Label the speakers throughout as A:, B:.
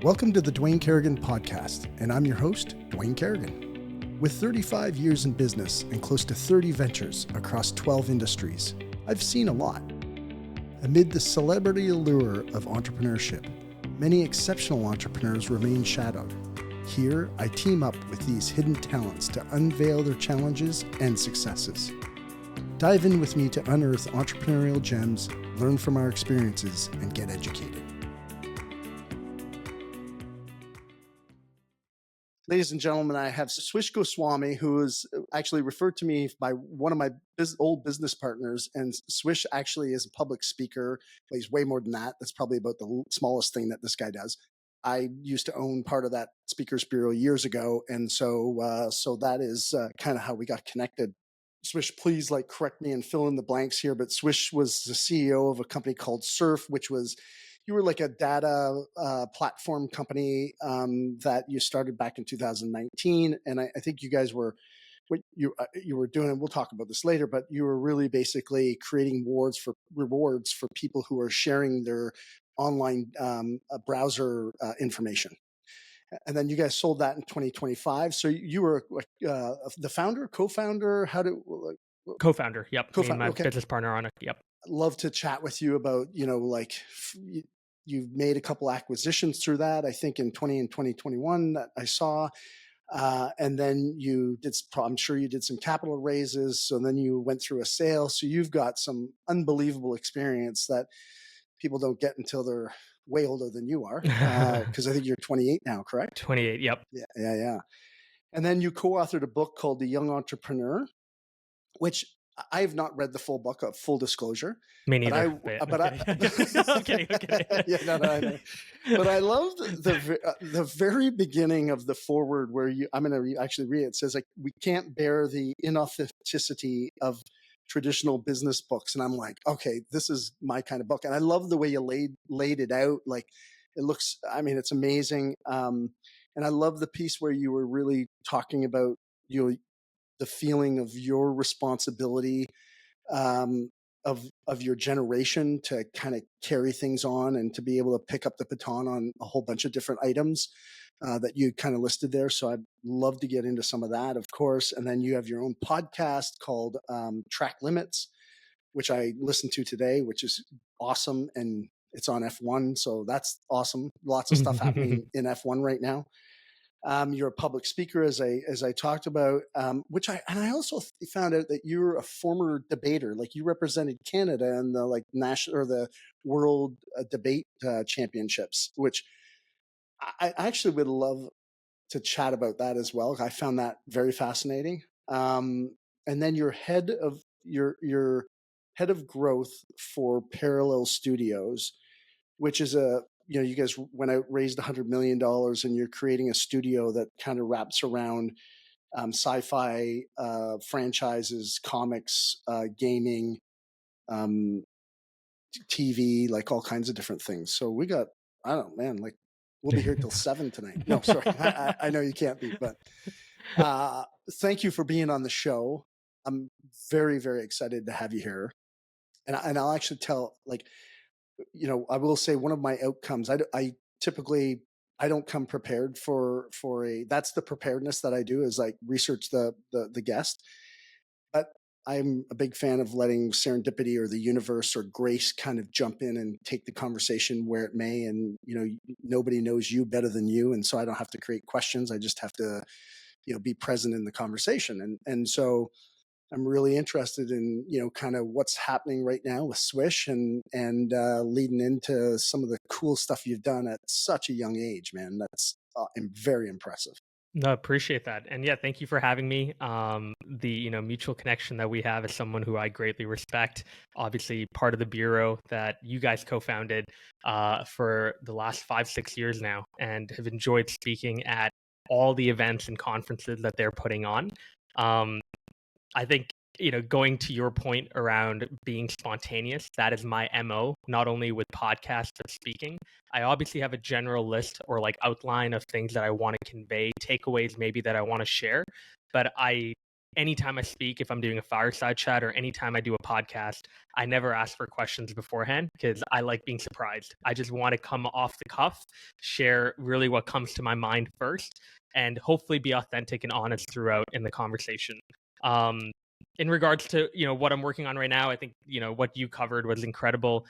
A: Welcome to the Dwayne Kerrigan podcast, and I'm your host, Dwayne Kerrigan. With 35 years in business and close to 30 ventures across 12 industries, I've seen a lot. Amid the celebrity allure of entrepreneurship, many exceptional entrepreneurs remain shadowed. Here, I team up with these hidden talents to unveil their challenges and successes. Dive in with me to unearth entrepreneurial gems, learn from our experiences, and get educated. Ladies and gentlemen, I have Swish Goswami, who is actually referred to me by one of my old business partners. And Swish actually is a public speaker. But he's way more than that. That's probably about the smallest thing that this guy does. I used to own part of that speakers bureau years ago. And so that is kind of how we got connected. Swish, please correct me and fill in the blanks here. But Swish was the CEO of a company called Surf, which was, you were like a data platform company that you started back in 2019. And I think you guys were, what you were doing, and we'll talk about this later, but you were really basically creating rewards for people who are sharing their online browser information. And then you guys sold that in 2025. So you were the founder, co-founder?
B: Co-founder, yep.
A: Co-founder,
B: Me and my
A: okay.
B: business partner on it, yep.
A: Love to chat with you about, you've made a couple acquisitions through that, I think in 2021 that I saw. And then I'm sure you did some capital raises. So then you went through a sale. So you've got some unbelievable experience that people don't get until they're way older than you are. Because I think you're 28 now, correct?
B: 28, yep.
A: Yeah. And then you co-authored a book called The Young Entrepreneur, which I have not read the full book, of full disclosure.
B: Me neither.
A: I'm kidding. Yeah, no, I know. But I love the very beginning of the foreword where I'm going to actually read it. It says, we can't bear the inauthenticity of traditional business books. And I'm like, okay, this is my kind of book. And I love the way you laid it out. It looks, it's amazing. And I love the piece where you were really talking about, the feeling of your responsibility of your generation to kind of carry things on and to be able to pick up the baton on a whole bunch of different items that you kind of listed there. So I'd love to get into some of that, of course. And then you have your own podcast called Track Limits, which I listened to today, which is awesome. And it's on F1. So that's awesome. Lots of stuff happening in F1 right now. You're a public speaker, as I talked about, and I also found out that you're a former debater. You represented Canada in the national or the world debate championships, which I actually would love to chat about that as well. I found that very fascinating. And then you're head of growth for Parallel Studios, which is you guys went out, raised $100 million, and you're creating a studio that kind of wraps around sci-fi franchises, comics, gaming, TV, all kinds of different things. So we got, I don't know, man, we'll be here till 7 tonight. No, sorry. I know you can't be, but thank you for being on the show. I'm very, very excited to have you here. And I'll actually tell, I will say one of my outcomes, I typically, I don't come prepared for that's the preparedness that I do, is research the guest. But I'm a big fan of letting serendipity or the universe or grace kind of jump in and take the conversation where it may. And, nobody knows you better than you. And so I don't have to create questions. I just have to, be present in the conversation. And so I'm really interested in, kind of what's happening right now with Swish and leading into some of the cool stuff you've done at such a young age, man. That's very impressive.
B: No, appreciate that. And yeah, thank you for having me. The mutual connection that we have is someone who I greatly respect, obviously part of the bureau that you guys co-founded for the last 5-6 years now, and have enjoyed speaking at all the events and conferences that they're putting on. I think, going to your point around being spontaneous, that is my MO, not only with podcasts, but speaking. I obviously have a general list or outline of things that I want to convey, takeaways maybe that I want to share, but I anytime I speak, if I'm doing a fireside chat or anytime I do a podcast, I never ask for questions beforehand because I like being surprised. I just want to come off the cuff, share really what comes to my mind first, and hopefully be authentic and honest throughout in the conversation. Um, in regards to what I'm working on right now, I think what you covered was incredible.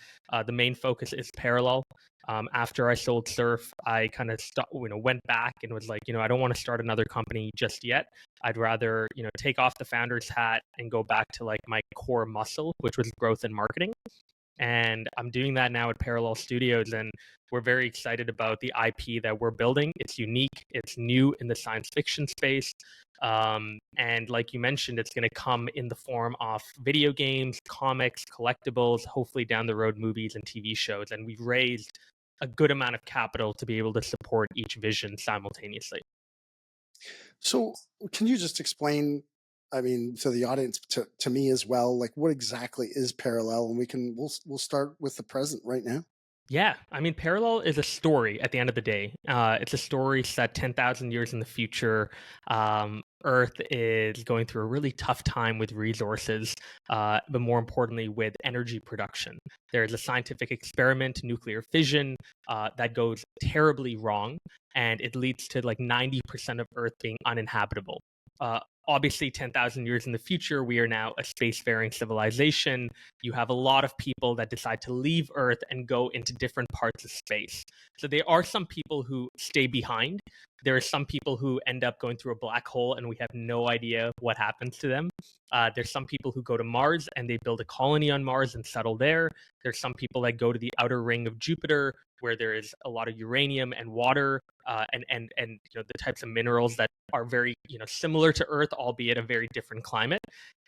B: The main focus is parallel. After I sold Surf, I kind of went back and was like, I don't want to start another company just yet. I'd rather take off the founder's hat and go back to like my core muscle, which was growth and marketing. And I'm doing that now at Parallel Studios, and we're very excited about the IP that we're building. It's unique, it's new in the science fiction space. And like you mentioned, it's going to come in the form of video games, comics, collectibles, hopefully down the road, movies and TV shows. And we've raised a good amount of capital to be able to support each vision simultaneously.
A: So can you just explain, I mean, to the audience, to me as well, like what exactly is parallel? And we'll start with the present right now.
B: Yeah, I mean, Parallel is a story at the end of the day. It's a story set 10,000 years in the future. Earth is going through a really tough time with resources, but more importantly, with energy production. There's a scientific experiment, nuclear fission, that goes terribly wrong, and it leads to like 90% of Earth being uninhabitable. Obviously, 10,000 years in the future, we are now a spacefaring civilization. You have a lot of people that decide to leave Earth and go into different parts of space. So there are some people who stay behind. There are some people who end up going through a black hole and we have no idea what happens to them. There's some people who go to Mars and they build a colony on Mars and settle there. There's some people that go to the outer ring of Jupiter where there is a lot of uranium and water, and the types of minerals that are very similar to Earth, albeit a very different climate.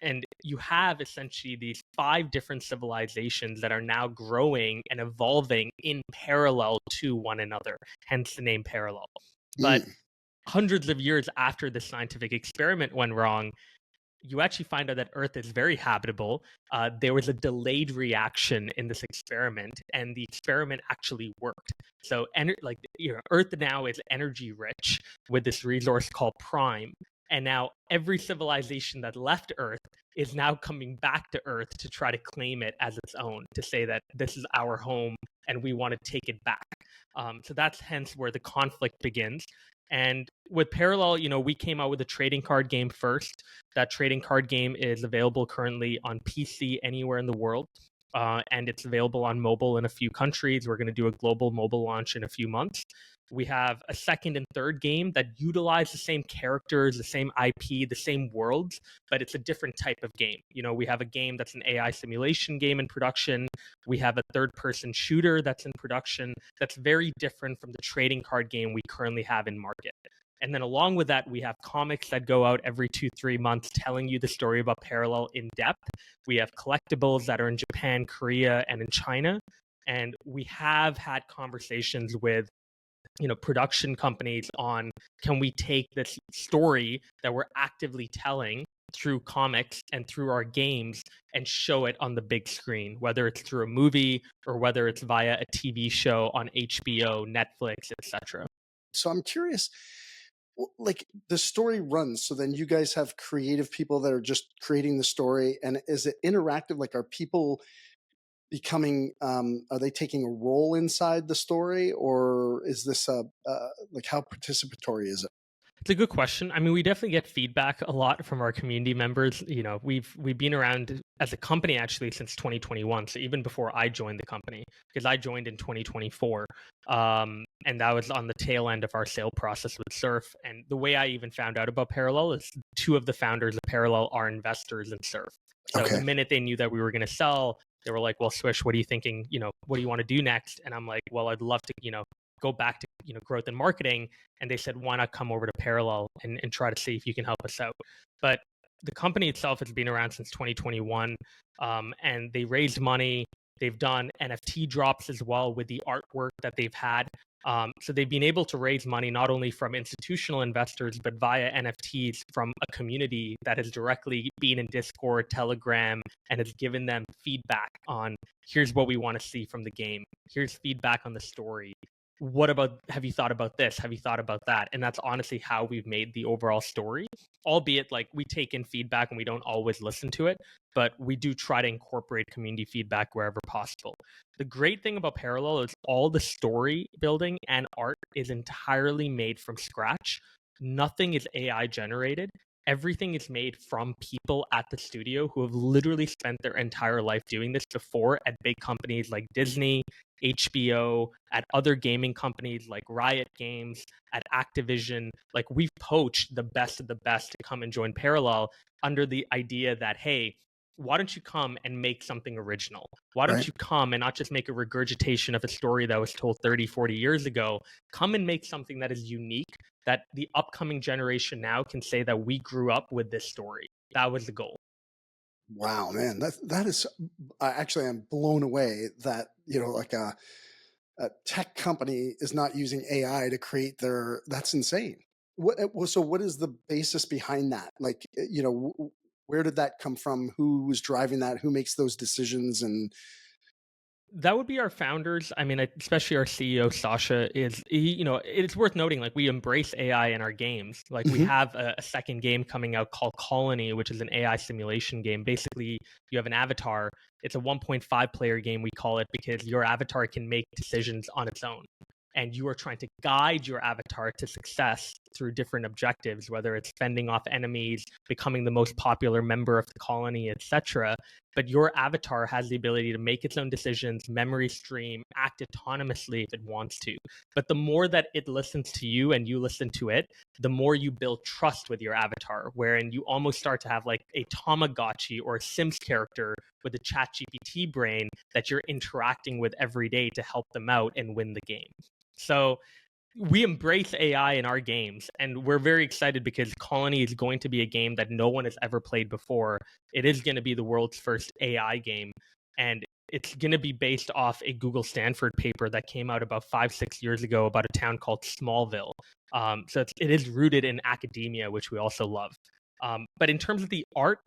B: And you have essentially these 5 different civilizations that are now growing and evolving in parallel to one another, hence the name parallel. But
A: Mm.
B: hundreds of years after the scientific experiment went wrong, you actually find out that Earth is very habitable. There was a delayed reaction in this experiment, and the experiment actually worked. So, Earth now is energy rich with this resource called Prime. And now every civilization that left Earth is now coming back to Earth to try to claim it as its own, to say that this is our home and we want to take it back. So that's hence where the conflict begins. And with Parallel, we came out with a trading card game first. That trading card game is available currently on PC anywhere in the world. And it's available on mobile in a few countries. We're going to do a global mobile launch in a few months. We have a second and third game that utilize the same characters, the same IP, the same worlds, but it's a different type of game. We have a game that's an AI simulation game in production. We have a third-person shooter that's in production that's very different from the trading card game we currently have in market. And then along with that, we have comics that go out every 2-3 months telling you the story about Parallel in depth. We have collectibles that are in Japan, Korea, and in China. And we have had conversations with production companies on, can we take this story that we're actively telling through comics and through our games and show it on the big screen, whether it's through a movie or whether it's via a TV show on HBO, Netflix, etc.
A: So I'm curious, like the story runs. So then you guys have creative people that are just creating the story. And is it interactive? Like, are people becoming, are they taking a role inside the story, or is this like how participatory is it?
B: It's a good question. I mean, we definitely get feedback a lot from our community members. We've been around as a company actually since 2021, so even before I joined the company, because I joined in 2024, and that was on the tail end of our sale process with Surf. And the way I even found out about Parallel is 2 of the founders of Parallel are investors in Surf. So the
A: Okay.
B: minute they knew that we were going to sell, they were like, "Well, Swish, what are you thinking? What do you want to do next?" And I'm like, "Well, I'd love to, go back to growth and marketing." And they said, why not come over to Parallel and try to see if you can help us out. But the company itself has been around since 2021, and they raised money. They've done NFT drops as well with the artwork that they've had. So they've been able to raise money not only from institutional investors, but via NFTs from a community that has directly been in Discord, Telegram, and has given them feedback on, here's what we want to see from the game. Here's feedback on the story. have you thought about this? Have you thought about that? And that's honestly how we've made the overall story, albeit like we take in feedback and we don't always listen to it, but we do try to incorporate community feedback wherever possible. The great thing about Parallel is all the story building and art is entirely made from scratch. Nothing is AI generated. Everything is made from people at the studio who have literally spent their entire life doing this before at big companies like Disney, HBO, at other gaming companies like Riot Games, at Activision. Like we've poached the best of the best to come and join Parallel under the idea that, hey, why don't you come and make something original? Why don't
A: Right.
B: you come and not just make a regurgitation of a story that was told 30, 40 years ago? Come and make something that is unique, that the upcoming generation now can say that we grew up with this story. That was the goal.
A: Wow, man, that is actually I'm blown away that like a tech company is not using AI to create their. That's insane. So what is the basis behind that? Like, where did that come from? Who was driving that? Who makes those decisions? And
B: That would be our founders. I mean, especially our CEO Sasha is. It's worth noting like we embrace AI in our games. Like we
A: Mhm.
B: have a second game coming out called Colony, which is an AI simulation game. Basically, you have an avatar. It's a 1.5 player game. We call it because your avatar can make decisions on its own, and you are trying to guide your avatar to success through different objectives, whether it's fending off enemies, becoming the most popular member of the colony, etc. But your avatar has the ability to make its own decisions, memory stream, act autonomously if it wants to. But the more that it listens to you and you listen to it, the more you build trust with your avatar, wherein you almost start to have like a Tamagotchi or a Sims character with a ChatGPT brain that you're interacting with every day to help them out and win the game. So we embrace AI in our games, and we're very excited because Colony is going to be a game that no one has ever played before. It is going to be the world's first AI game, and it's going to be based off a Google Stanford paper that came out about 5, 6 years ago about a town called Smallville. So it is rooted in academia, which we also love. But in terms of the art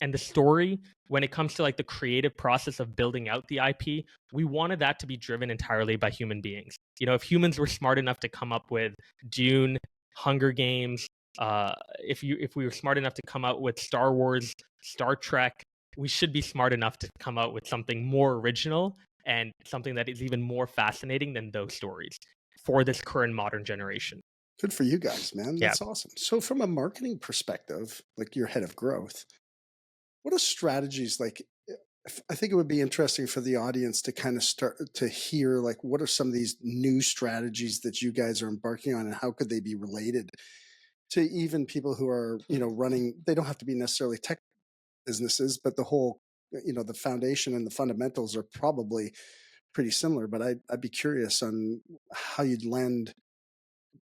B: and the story, when it comes to like the creative process of building out the IP, we wanted that to be driven entirely by human beings. If humans were smart enough to come up with Dune, Hunger Games, if we were smart enough to come out with Star Wars, Star Trek, we should be smart enough to come out with something more original and something that is even more fascinating than those stories for this current modern generation.
A: Good for you guys, man.
B: Yeah.
A: That's awesome. So from a marketing perspective, like your head of growth, what are strategies like? I think it would be interesting for the audience to kind of start to hear like what are some of these new strategies that you guys are embarking on and how could they be related to even people who are, running, they don't have to be necessarily tech businesses, but the whole, the foundation and the fundamentals are probably pretty similar, but I'd be curious on how you'd lend.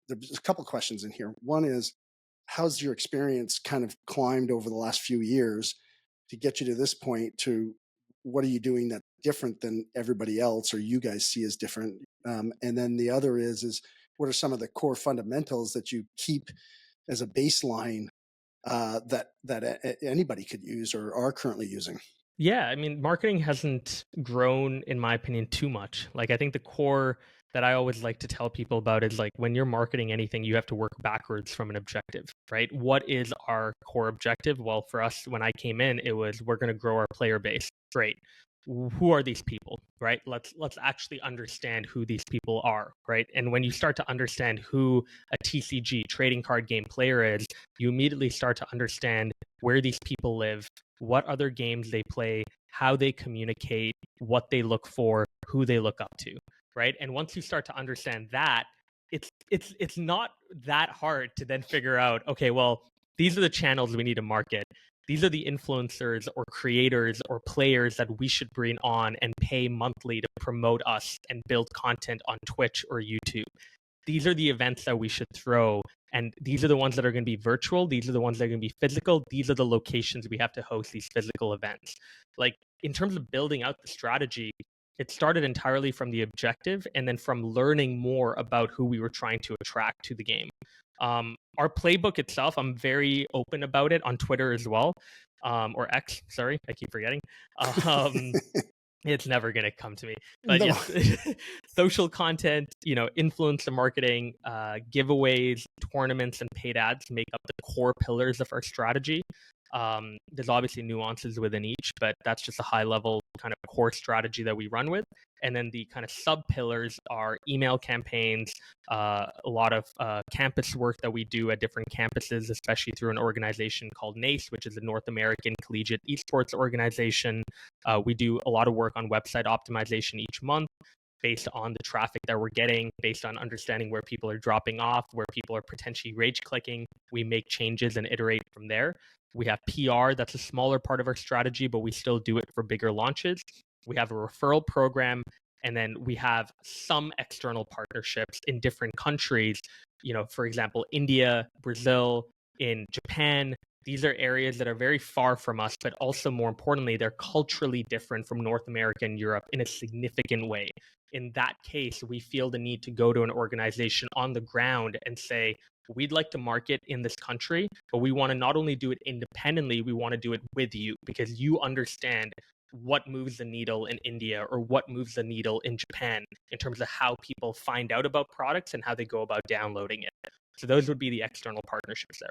A: There's a couple questions in here. One is, how's your experience kind of climbed over the last few years to get you to this point? To what are you doing that's different than everybody else, or you guys see as different? And then the other is what are some of the core fundamentals that you keep as a baseline that anybody could use or are currently using?
B: Yeah, I mean, marketing hasn't grown, in my opinion, too much. Like, I think the core that I always like to tell people about is like when you're marketing anything, you have to work backwards from an objective, right? What is our core objective? Well, for us, when I came in, it was we're going to grow our player base. Great. Who are these people, right? Let's actually understand who these people are, right? And when you start to understand who a TCG trading card game player is, you immediately start to understand where these people live, what other games they play, how they communicate, what they look for, who they look up to, right? And once you start to understand that, it's not that hard to then figure out, okay, well, these are the channels we need to market. These are the influencers or creators or players that we should bring on and pay monthly to promote us and build content on Twitch or YouTube. These are the events that we should throw. And these are the ones that are going to be virtual. These are the ones that are going to be physical. These are the locations we have to host these physical events. Like in terms of building out the strategy, it started entirely from the objective and then from learning more about who we were trying to attract to the game. Our playbook itself, I'm very open about it on Twitter as well, or X. Sorry, I keep forgetting. Um, It's never going to come to me. But
A: No.
B: yes, social content, influencer marketing, giveaways, tournaments, and paid ads make up the core pillars of our strategy. There's obviously nuances within each, but that's just a high level kind of core strategy that we run with. And then the kind of sub pillars are email campaigns, a lot of campus work that we do at different campuses, especially through an organization called NACE, which is a North American Collegiate Esports Organization. We do a lot of work on website optimization each month based on the traffic that we're getting, based on understanding where people are dropping off, where people are potentially rage clicking. We make changes and iterate from there. We have PR, that's a smaller part of our strategy, but we still do it for bigger launches. We have a referral program, and then we have some external partnerships in different countries. For example, India, Brazil, in Japan. These are areas that are very far from us, but also more importantly, they're culturally different from North America and Europe in a significant way. In that case, we feel the need to go to an organization on the ground and say, we'd like to market in this country, but we want to not only do it independently, we want to do it with you because you understand what moves the needle in India or what moves the needle in Japan in terms of how people find out about products and how they go about downloading it. So those would be the external partnerships there.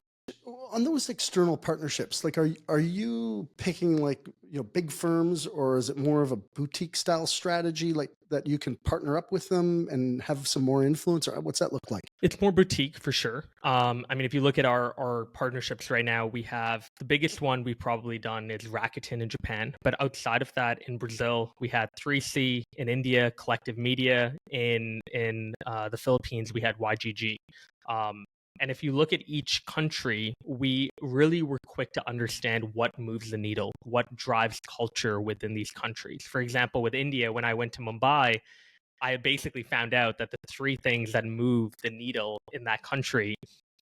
A: On those external partnerships, like are you picking like big firms, or is it more of a boutique style strategy, like that you can partner up with them and have some more influence, or what's that look like?
B: It's more boutique for sure. If you look at our partnerships right now, we have the biggest one we've probably done is Rakuten in Japan. But outside of that, in Brazil, we had 3C. In India, Collective Media. In the Philippines, we had YGG. And if you look at each country, we really were quick to understand what moves the needle, what drives culture within these countries. For example, with India, when I went to Mumbai, I basically found out that the three things that move the needle in that country: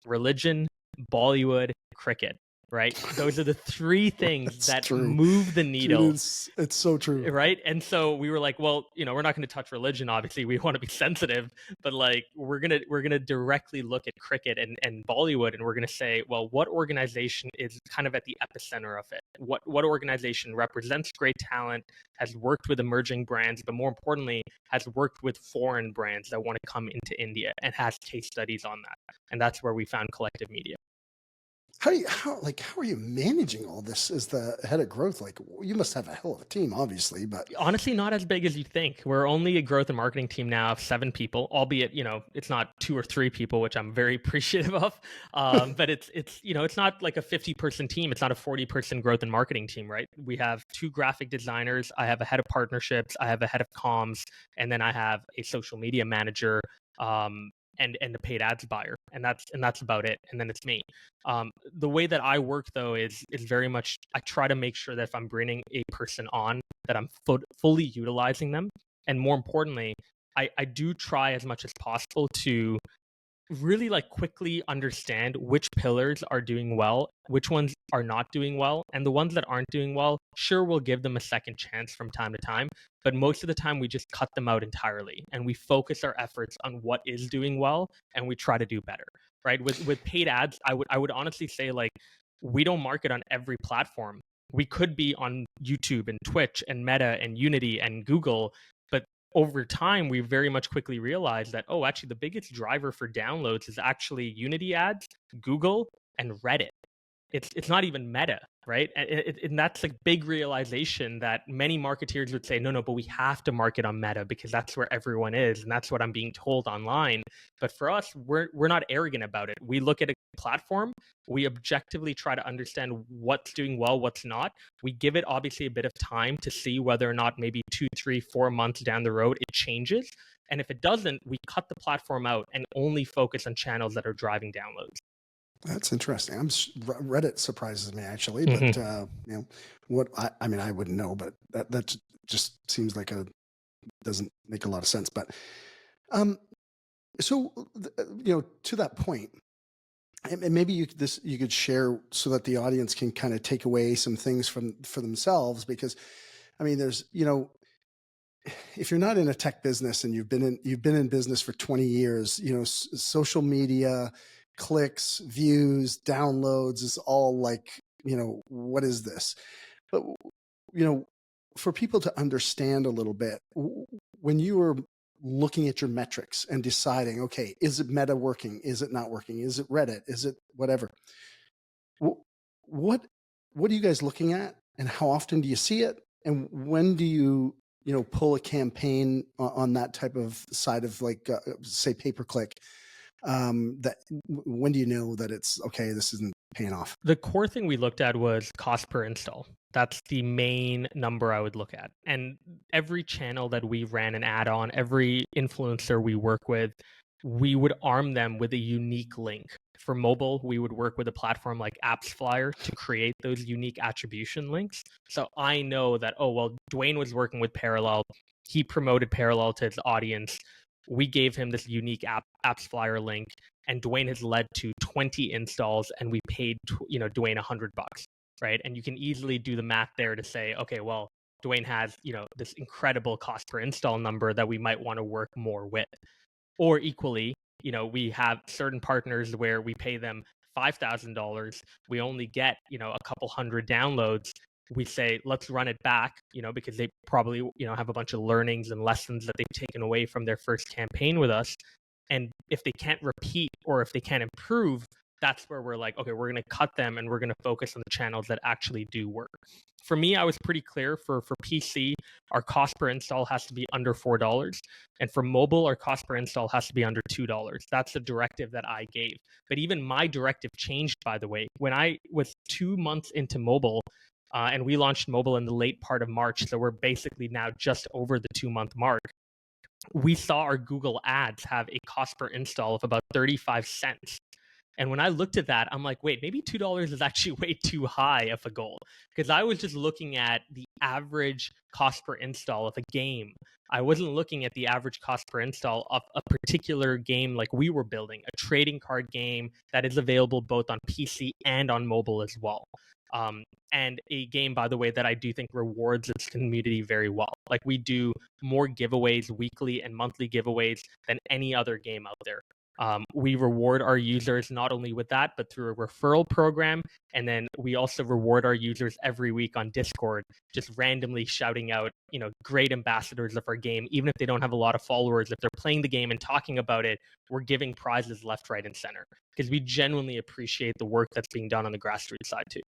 B: religion, Bollywood, cricket, right? Those are the three things
A: That's
B: that
A: true,
B: move the
A: dude.
B: needle,
A: It's so true.
B: right? And so we were like, well, we're not going to touch religion, obviously. We want to be sensitive, but like we're gonna directly look at cricket and Bollywood, and we're gonna say, well, what organization is kind of at the epicenter of it? What organization represents great talent, has worked with emerging brands, but more importantly, has worked with foreign brands that want to come into India and has case studies on that. And that's where we found Collective Media.
A: How are you managing all this as the head of growth? Like, you must have a hell of a team, obviously, but
B: Honestly, not as big as you think. We're only a growth and marketing team now of 7 people, albeit, it's not 2 or 3 people, which I'm very appreciative of. But it's not like a 50-person team. It's not a 40-person growth and marketing team, right? We have 2 graphic designers. I have a head of partnerships. I have a head of comms, and then I have a social media manager. And the paid ads buyer, and that's about it. And then it's me. The way that I work though is very much, I try to make sure that if I'm bringing a person on, that I'm fully utilizing them, and more importantly, I do try as much as possible to really like quickly understand which pillars are doing well, which ones are not doing well, and the ones that aren't doing well, sure, we'll give them a second chance from time to time, but most of the time we just cut them out entirely and we focus our efforts on what is doing well and we try to do better, right? With paid ads, I would honestly say, like, we don't market on every platform. We could be on YouTube and Twitch and Meta and Unity and Google, but over time, we very much quickly realized that, oh, actually, the biggest driver for downloads is actually Unity ads, Google, and Reddit. It's not even Meta, right? And that's a big realization that many marketeers would say, no, but we have to market on Meta because that's where everyone is, and that's what I'm being told online. But for us, we're not arrogant about it. We look at a platform, we objectively try to understand what's doing well, what's not. We give it obviously a bit of time to see whether or not maybe 2, 3, 4 months down the road it changes. And if it doesn't, we cut the platform out and only focus on channels that are driving downloads.
A: that's interesting. Reddit surprises me actually, but
B: Mm-hmm.
A: what I wouldn't know, but that just seems like doesn't make a lot of sense. But um, so to that point, and maybe you could share so that the audience can kind of take away some things for themselves, because there's if you're not in a tech business and you've been in business for 20 years, social media, clicks, views, downloads is all like, what is this? But for people to understand a little bit, when you were looking at your metrics and deciding, okay, is it meta working? Is it not working? Is it Reddit? Is it whatever? Wh- What what are you guys looking at, and how often do you see it? And when do you pull a campaign on that type of side of, like, say, pay per click? That when do you know that it's okay? This isn't paying off.
B: The core thing we looked at was cost per install. That's the main number I would look at. And every channel that we ran an ad on, every influencer we work with, we would arm them with a unique link. For mobile, we would work with a platform like AppsFlyer to create those unique attribution links. So I know that, oh, well, Dwayne was working with Parallel. He promoted Parallel to his audience. We gave him this unique AppsFlyer link, and Dwayne has led to 20 installs, and we paid Dwayne $100, right? And you can easily do the math there to say, okay, well, Dwayne has this incredible cost per install number that we might want to work more with. Or equally, we have certain partners where we pay them $5,000, we only get a couple hundred downloads. We say, let's run it back, because they probably have a bunch of learnings and lessons that they've taken away from their first campaign with us. And if they can't repeat or if they can't improve, that's where we're like, okay, we're going to cut them and we're going to focus on the channels that actually do work. For me, I was pretty clear for PC, our cost per install has to be under $4. And for mobile, our cost per install has to be under $2. That's the directive that I gave. But even my directive changed, by the way. When I was 2 months into mobile, and we launched mobile in the late part of March, so we're basically now just over the 2 month mark. We saw our Google ads have a cost per install of about 35 cents. And when I looked at that, I'm like, wait, maybe $2 is actually way too high of a goal. Because I was just looking at the average cost per install of a game. I wasn't looking at the average cost per install of a particular game like we were building, a trading card game that is available both on PC and on mobile as well. And a game, by the way, that I do think rewards its community very well. Like, we do more giveaways, weekly and monthly giveaways, than any other game out there. We reward our users not only with that, but through a referral program. And then we also reward our users every week on Discord, just randomly shouting out, great ambassadors of our game. Even if they don't have a lot of followers, if they're playing the game and talking about it, we're giving prizes left, right, and center, because we genuinely appreciate the work that's being done on the grassroots side too.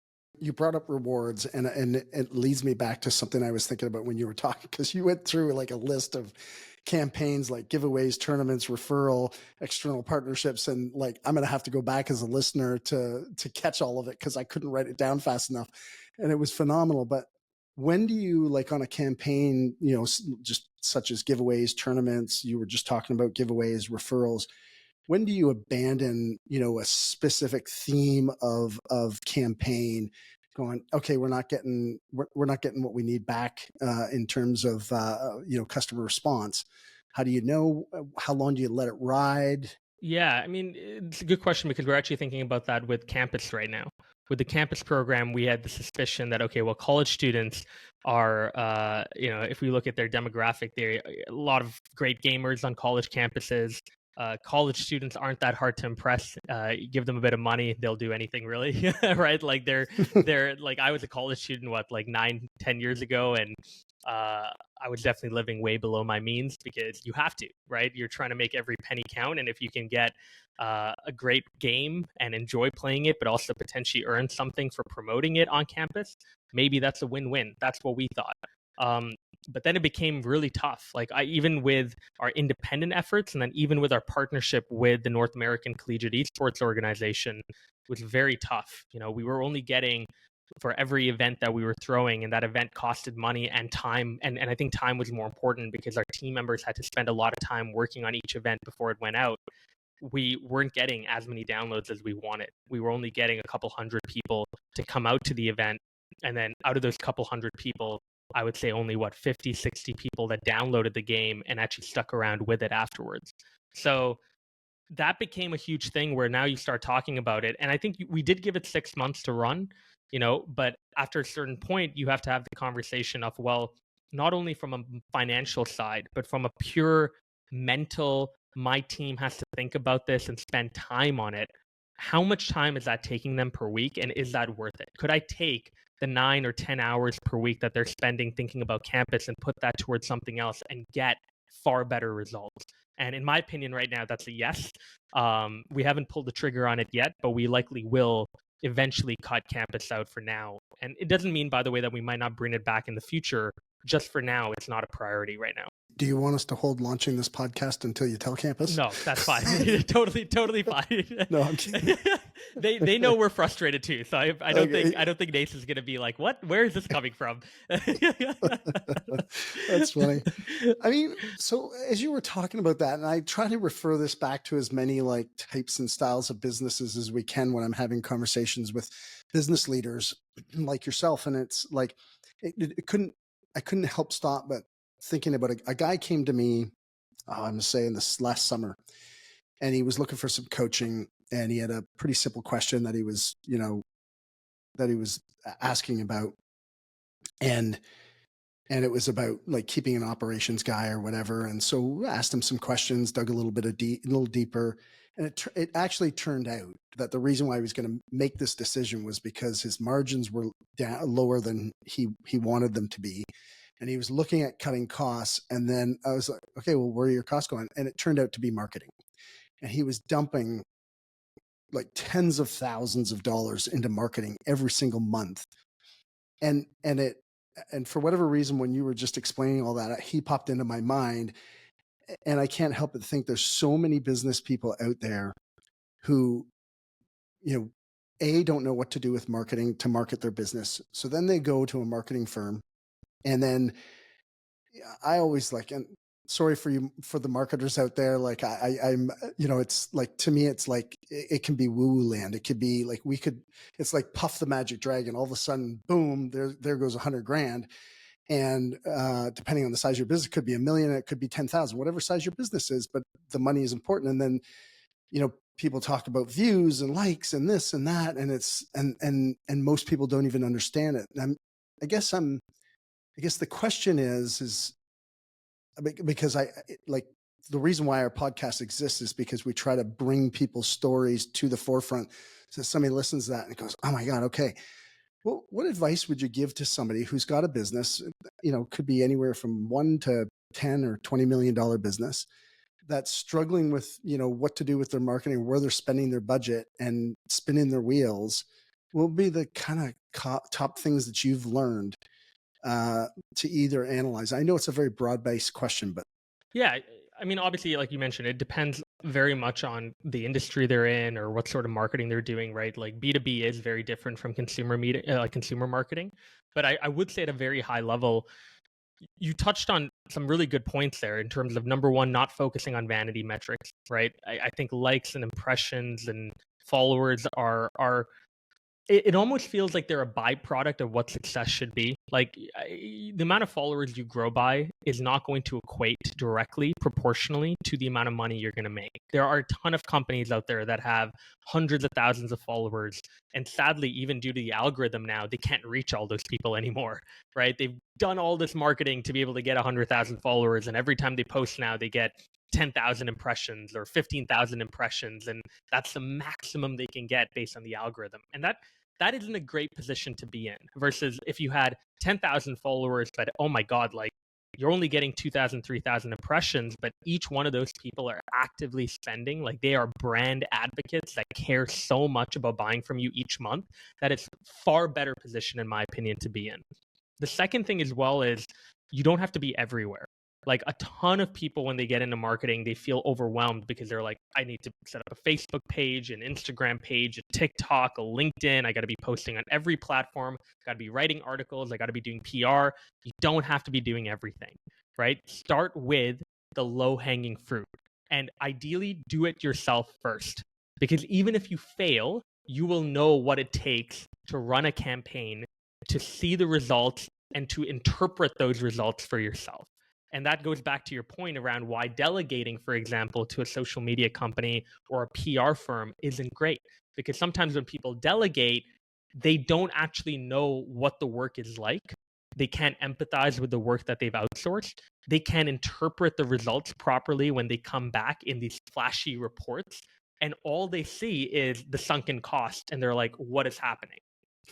A: You brought up rewards, and it leads me back to something I was thinking about when you were talking, because you went through like a list of campaigns, like giveaways, tournaments, referral, external partnerships, and like I'm gonna have to go back as a listener to catch all of it, because I couldn't write it down fast enough, and it was phenomenal. But when do you, like, on a campaign, just such as giveaways, tournaments, you were just talking about giveaways, referrals, when do you abandon, a specific theme of campaign, going, okay, we're not getting what we need back, in terms of, customer response? How do you know? How long do you let it ride?
B: Yeah, I mean, it's a good question, because we're actually thinking about that with campus right now. With the campus program, we had the suspicion that, okay, well, college students are, if we look at their demographic, they're a lot of great gamers on college campuses. College students aren't that hard to impress. You give them a bit of money, they'll do anything, really, right? Like, they're like, I was a college student, what, like 9, 10 years ago, and I was definitely living way below my means, because you have to, right? You're trying to make every penny count, and if you can get a great game and enjoy playing it, but also potentially earn something for promoting it on campus, maybe that's a win-win. That's what we thought. But then it became really tough. Like, even with our independent efforts, and then even with our partnership with the North American Collegiate Esports Organization, it was very tough. We were only getting, for every event that we were throwing, and that event costed money and time. And I think time was more important, because our team members had to spend a lot of time working on each event before it went out. We weren't getting as many downloads as we wanted. We were only getting a couple hundred people to come out to the event. And then out of those couple hundred people, I would say only 50, 60 people that downloaded the game and actually stuck around with it afterwards. So that became a huge thing, where now you start talking about it. And I think we did give it 6 months to run, but after a certain point, you have to have the conversation of, well, not only from a financial side, but from a pure mental, my team has to think about this and spend time on it. How much time is that taking them per week? And is that worth it? Could I take the 9 or 10 hours per week that they're spending thinking about campus and put that towards something else and get far better results. And in my opinion, right now, that's a yes. We haven't pulled the trigger on it yet, but we likely will eventually cut campus out for now. And it doesn't mean, by the way, that we might not bring it back in the future. Just for now, it's not a priority right now.
A: Do you want us to hold launching this podcast until you tell campus?
B: No, that's fine. Totally fine.
A: No, I'm kidding.
B: They know we're frustrated too, so I don't
A: Okay.
B: think Nace is gonna be like, what? Where is this coming from?
A: That's funny. I mean, so as you were talking about that, and I try to refer this back to as many like types and styles of businesses as we can when I'm having conversations with business leaders like yourself, and it's like I couldn't help stop but thinking about a guy came to me, I'm gonna say in this last summer, and he was looking for some coaching, and he had a pretty simple question that he was, that he was asking about, and it was about like keeping an operations guy or whatever. And so I asked him some questions, dug a little bit a little deeper, and it actually turned out that the reason why he was going to make this decision was because his margins were lower than he wanted them to be, and he was looking at cutting costs. And then I was like, okay, well, where are your costs going? And it turned out to be marketing, and he was dumping like tens of thousands of dollars into marketing every single month. And for whatever reason, when you were just explaining all that, he popped into my mind, and I can't help but think there's so many business people out there who, don't know what to do with marketing to market their business. So then they go to a marketing firm, and then I always like, and sorry for you, for the marketers out there. Like I'm, it's like, to me, it's like, it can be woo-woo land. It could be like, it's like Puff the Magic Dragon. All of a sudden, boom, there goes $100,000. And depending on the size of your business, it could be $1 million, it could be 10,000, whatever size your business is, but the money is important. And then, people talk about views and likes and this and that, and it's, and most people don't even understand it. And I guess the question is because like, the reason why our podcast exists is because we try to bring people's stories to the forefront. So somebody listens to that and goes, oh my God, okay. Well, what advice would you give to somebody who's got a business, could be anywhere from 1 to 10 or $20 million business, that's struggling with, what to do with their marketing, where they're spending their budget and spinning their wheels? What will be the kind of top things that you've learned to either analyze? I know it's a very broad-based question, but
B: yeah, I mean, obviously, like you mentioned, it depends very much on the industry they're in or what sort of marketing they're doing, right? Like B2B is very different from consumer consumer marketing. But I would say at a very high level, you touched on some really good points there in terms of, number one, not focusing on vanity metrics, right? I think likes and impressions and followers are it almost feels like they're a byproduct of what success should be. Like the amount of followers you grow by is not going to equate directly proportionally to the amount of money you're going to make. There are a ton of companies out there that have hundreds of thousands of followers, and sadly, even due to the algorithm now, they can't reach all those people anymore, right? They've done all this marketing to be able to get 100,000 followers, and every time they post now, they get 10,000 impressions or 15,000 impressions, and that's the maximum they can get based on the algorithm. And that isn't a great position to be in, versus if you had 10,000 followers, but oh my God, like you're only getting 2,000, 3,000 impressions, but each one of those people are actively spending, like they are brand advocates that care so much about buying from you each month, that it's far better position, in my opinion, to be in. The second thing as well is you don't have to be everywhere. Like a ton of people, when they get into marketing, they feel overwhelmed because they're like, I need to set up a Facebook page, an Instagram page, a TikTok, a LinkedIn. I got to be posting on every platform. Got to be writing articles. I got to be doing PR. You don't have to be doing everything, right? Start with the low-hanging fruit, and ideally do it yourself first. Because even if you fail, you will know what it takes to run a campaign, to see the results, and to interpret those results for yourself. And that goes back to your point around why delegating, for example, to a social media company or a PR firm isn't great. Because sometimes when people delegate, they don't actually know what the work is like. They can't empathize with the work that they've outsourced. They can't interpret the results properly when they come back in these flashy reports. And all they see is the sunken cost. And they're like, what is happening?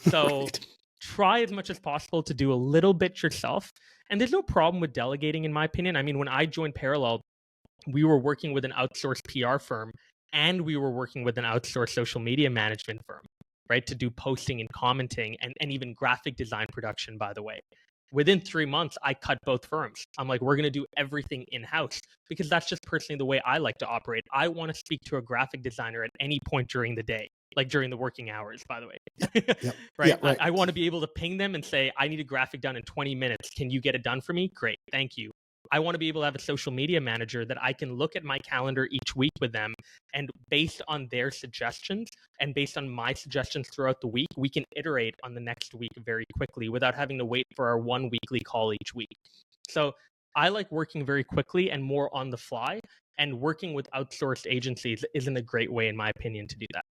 B: So
A: right.
B: try as much as possible to do a little bit yourself. And there's no problem with delegating, in my opinion. I mean, when I joined Parallel, we were working with an outsourced PR firm and we were working with an outsourced social media management firm, right, to do posting and commenting and even graphic design production, by the way. Within 3 months, I cut both firms. I'm like, we're going to do everything in house because that's just personally the way I like to operate. I want to speak to a graphic designer at any point during the day, like during the working hours, by the
A: Yep.
B: way.
A: Yep.
B: Right.
A: Yeah. Right.
B: I want to be able to ping them and say, I need a graphic done in 20 minutes. Can you get it done for me? Great. Thank you. I want to be able to have a social media manager that I can look at my calendar each week with them, and based on their suggestions and based on my suggestions throughout the week, we can iterate on the next week very quickly without having to wait for our one weekly call each week. So I like working very quickly and more on the fly, and working with outsourced agencies isn't a great way, in my opinion, to do that.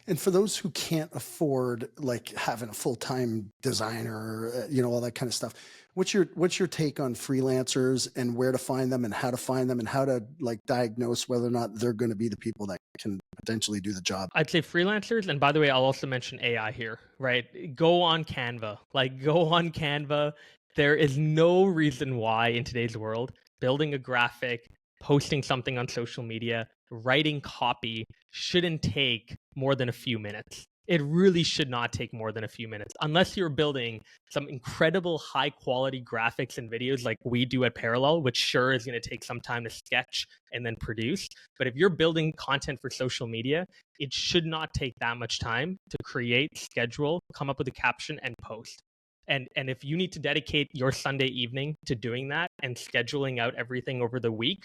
A: And for those who can't afford like having a full-time designer, all that kind of stuff, what's your take on freelancers and where to find them and how to find them and how to like diagnose whether or not they're going to be the people that can potentially do the job?
B: I'd say freelancers, and by the way, I'll also mention AI here, right? Go on Canva. Like, go on Canva. There is no reason why in today's world building a graphic, posting something on social media, writing copy shouldn't take more than a few minutes. It really should not take more than a few minutes unless you're building some incredible high quality graphics and videos like we do at Parallel, which sure is going to take some time to sketch and then produce. But if you're building content for social media, it should not take that much time to create, schedule, come up with a caption, and post. And if you need to dedicate your Sunday evening to doing that and scheduling out everything over the week,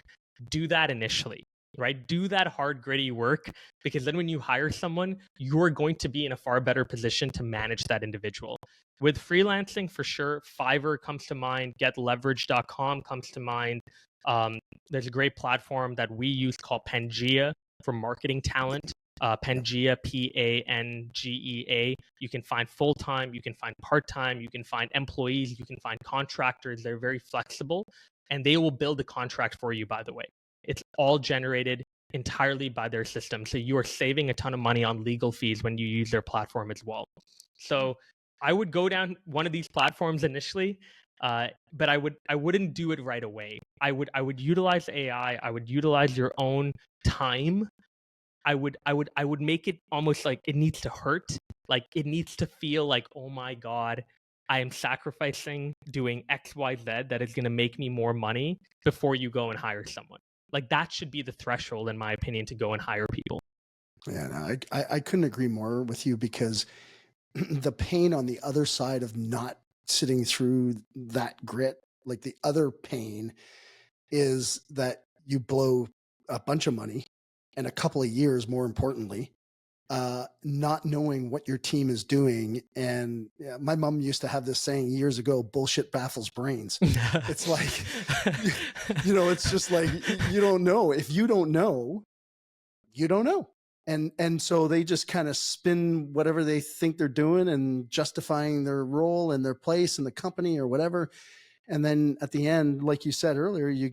B: do that initially, right? Do that hard, gritty work, because then when you hire someone, you're going to be in a far better position to manage that individual. With freelancing, for sure, Fiverr comes to mind, getleverage.com comes to mind. There's a great platform that we use called Pangea for marketing talent. Pangea, Pangea. You can find full time, you can find part time, you can find employees, you can find contractors. They're very flexible, and they will build a contract for you, by the way. It's all generated entirely by their system. So you are saving a ton of money on legal fees when you use their platform as well. So I would go down one of these platforms initially, but I wouldn't do it right away. I would utilize AI. I would utilize your own time. I would make it almost like it needs to hurt. Like it needs to feel like, oh my God, I am sacrificing doing XYZ that is going to make me more money before you go and hire someone. Like that should be the threshold, in my opinion, to go and hire people.
A: Yeah, no, I couldn't agree more with you because the pain on the other side of not sitting through that grit, like the other pain is that you blow a bunch of money and a couple of years, more importantly, not knowing what your team is doing. And yeah, my mom used to have this saying years ago, bullshit baffles brains. It's like, it's just like, you don't know. If you don't know, you don't know. And so they just kind of spin whatever they think they're doing and justifying their role and their place in the company or whatever. And then at the end, like you said earlier, you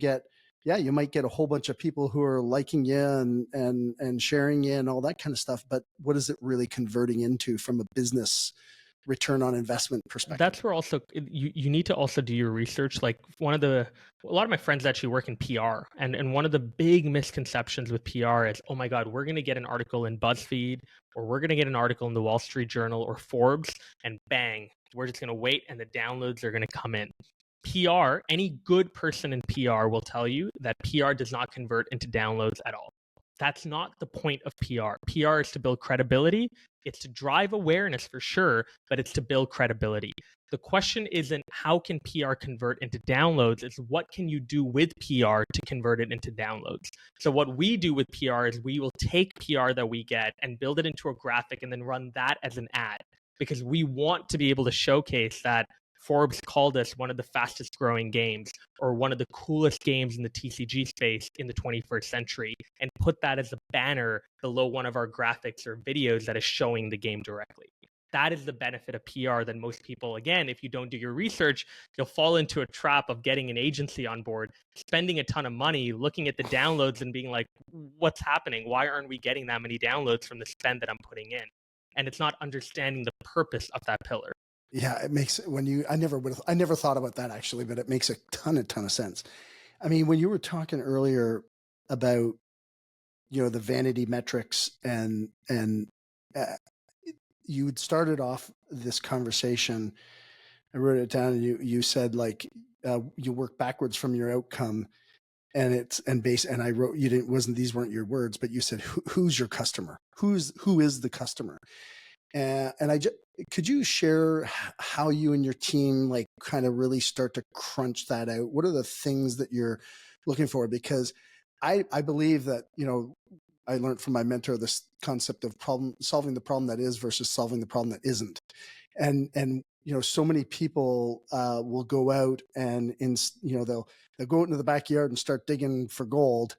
A: might get a whole bunch of people who are liking you and sharing you and all that kind of stuff. But what is it really converting into from a business return on investment perspective?
B: That's where also you need to also do your research. Like a lot of my friends actually work in PR, and one of the big misconceptions with PR is, oh my God, we're going to get an article in BuzzFeed, or we're going to get an article in the Wall Street Journal or Forbes, and bang, we're just going to wait and the downloads are going to come in. PR, any good person in PR will tell you that PR does not convert into downloads at all. That's not the point of PR. PR is to build credibility. It's to drive awareness for sure, but it's to build credibility. The question isn't how can PR convert into downloads, it's what can you do with PR to convert it into downloads. So what we do with PR is we will take PR that we get and build it into a graphic and then run that as an ad, because we want to be able to showcase that Forbes called us one of the fastest growing games or one of the coolest games in the TCG space in the 21st century, and put that as a banner below one of our graphics or videos that is showing the game directly. That is the benefit of PR that most people, again, if you don't do your research, you'll fall into a trap of getting an agency on board, spending a ton of money, looking at the downloads and being like, what's happening? Why aren't we getting that many downloads from the spend that I'm putting in? And it's not understanding the purpose of that pillar.
A: Yeah, it makes when you I never thought about that actually, but it makes a ton of sense. I mean, when you were talking earlier about, the vanity metrics and uh, you had started off this conversation. I wrote it down, and you said like you work backwards from your outcome, and it's and base and I wrote you didn't wasn't these weren't your words, but you said who's your customer, who is the customer. And I just, could you share how you and your team like kind of really start to crunch that out? What are the things that you're looking for? Because I believe that, I learned from my mentor this concept of problem solving the problem that is versus solving the problem that isn't. And so many people will go out and they'll go out into the backyard and start digging for gold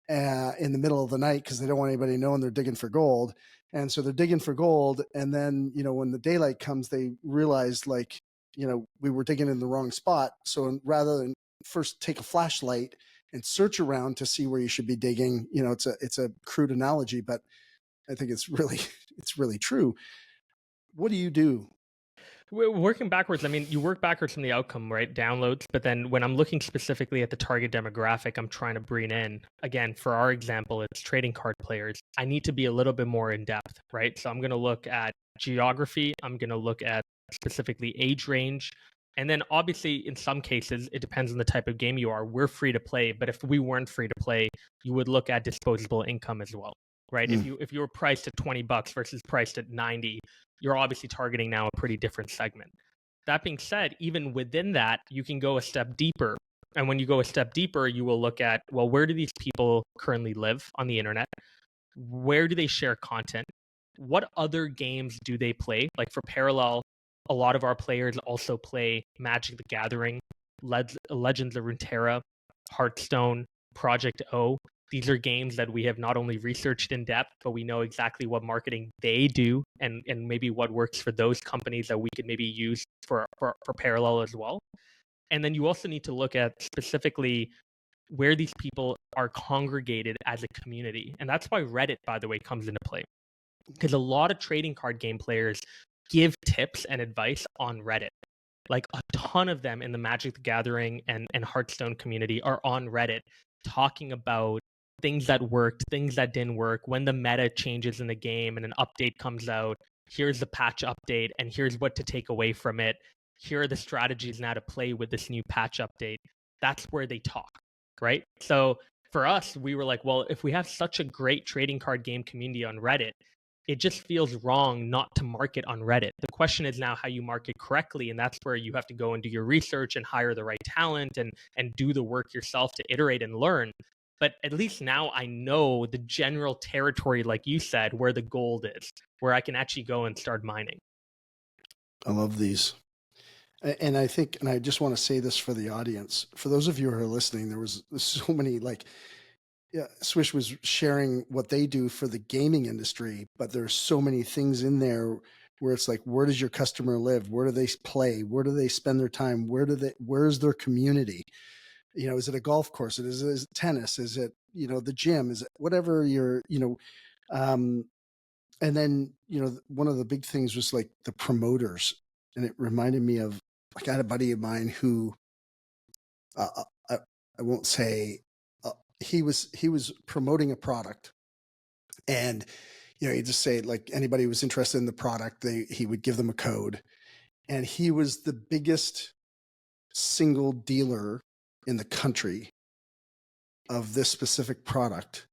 A: in the middle of the night because they don't want anybody knowing they're digging for gold. And so they're digging for gold. And then, when the daylight comes, they realize like, we were digging in the wrong spot. So rather than first take a flashlight and search around to see where you should be digging, it's a crude analogy, but I think it's really, it's really true. What do you do?
B: Working backwards, I mean, you work backwards from the outcome, right? Downloads. But then when I'm looking specifically at the target demographic I'm trying to bring in, again, for our example, it's trading card players. I need to be a little bit more in depth, right? So I'm going to look at geography. I'm going to look at specifically age range. And then obviously, in some cases, it depends on the type of game you are. We're free to play. But if we weren't free to play, you would look at disposable income as well, right?
A: Mm,
B: If you were priced at $20 versus priced at 90, you're obviously targeting now a pretty different segment. That being said, even within that, you can go a step deeper. And when you go a step deeper, you will look at, well, where do these people currently live on the internet? Where do they share content? What other games do they play? Like for Parallel, a lot of our players also play Magic the Gathering, Legends of Runeterra, Hearthstone, Project O. These are games that we have not only researched in depth, but we know exactly what marketing they do and maybe what works for those companies that we could maybe use for Parallel as well. And then you also need to look at specifically where these people are congregated as a community. And that's why Reddit, by the way, comes into play. Because a lot of trading card game players give tips and advice on Reddit. Like a ton of them in the Magic the Gathering and Hearthstone community are on Reddit talking about things that worked, things that didn't work, when the meta changes in the game and an update comes out. Here's the patch update, and here's what to take away from it. Here are the strategies now to play with this new patch update. That's where they talk, right? So for us, we were like, well, if we have such a great trading card game community on Reddit, it just feels wrong not to market on Reddit. The question is now how you market correctly, and that's where you have to go and do your research and hire the right talent and do the work yourself to iterate and learn. But at least now I know the general territory, like you said, where the gold is, where I can actually go and start mining.
A: I love these. And I think, and I just want to say this for the audience, for those of you who are listening, there was so many like, yeah, Swish was sharing what they do for the gaming industry, but there's so many things in there where it's like, where does your customer live? Where do they play? Where do they spend their time? Where's their community? Is it a golf course? Is it tennis? Is it, the gym? Is it whatever um, and then, one of the big things was like the promoters. And it reminded me of, like, I had a buddy of mine who, I, I won't say, he was promoting a product, and he just say like anybody who was interested in the product, he would give them a code, and he was the biggest single dealer in the country of this specific product.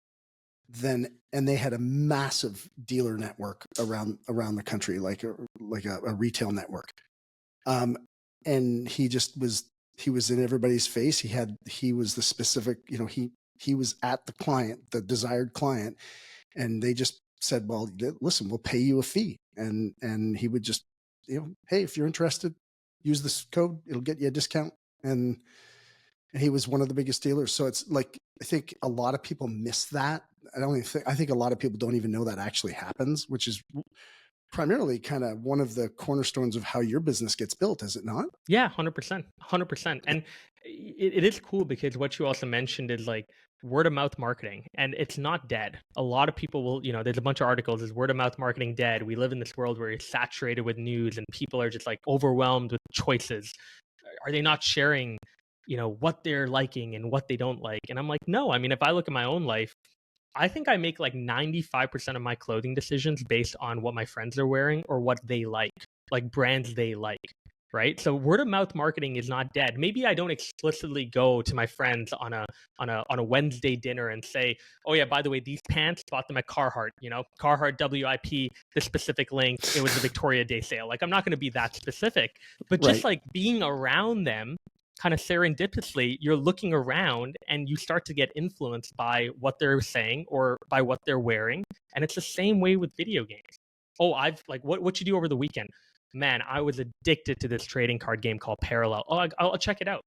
A: And they had a massive dealer network around the country, like a retail network. Um, and he was in everybody's face. He was the specific, he was at the desired client, and they just said, well, listen, we'll pay you a fee. And he would just, hey, if you're interested, use this code, it'll get you a discount. And he was one of the biggest dealers. So it's like, I think a lot of people miss that. I think a lot of people don't even know that actually happens, which is primarily kind of one of the cornerstones of how your business gets built, is it not?
B: Yeah, 100%. 100%. And it is cool because what you also mentioned is like word of mouth marketing, and it's not dead. A lot of people will, there's a bunch of articles, is word of mouth marketing dead? We live in this world where it's saturated with news and people are just like overwhelmed with choices. Are they not sharing, what they're liking and what they don't like? And I'm like, no. I mean, if I look at my own life, I think I make like 95% of my clothing decisions based on what my friends are wearing or what they like brands they like. Right. So word of mouth marketing is not dead. Maybe I don't explicitly go to my friends on a Wednesday dinner and say, oh yeah, by the way, these pants, bought them at Carhartt, Carhartt WIP, the specific link. It was the Victoria Day sale. Like I'm not going to be that specific, but just
A: Right.
B: like being around them kind of serendipitously, you're looking around and you start to get influenced by what they're saying or by what they're wearing. And it's the same way with video games. Oh, I've like, what you do over the weekend? Man, I was addicted to this trading card game called Parallel. Oh, I'll check it out.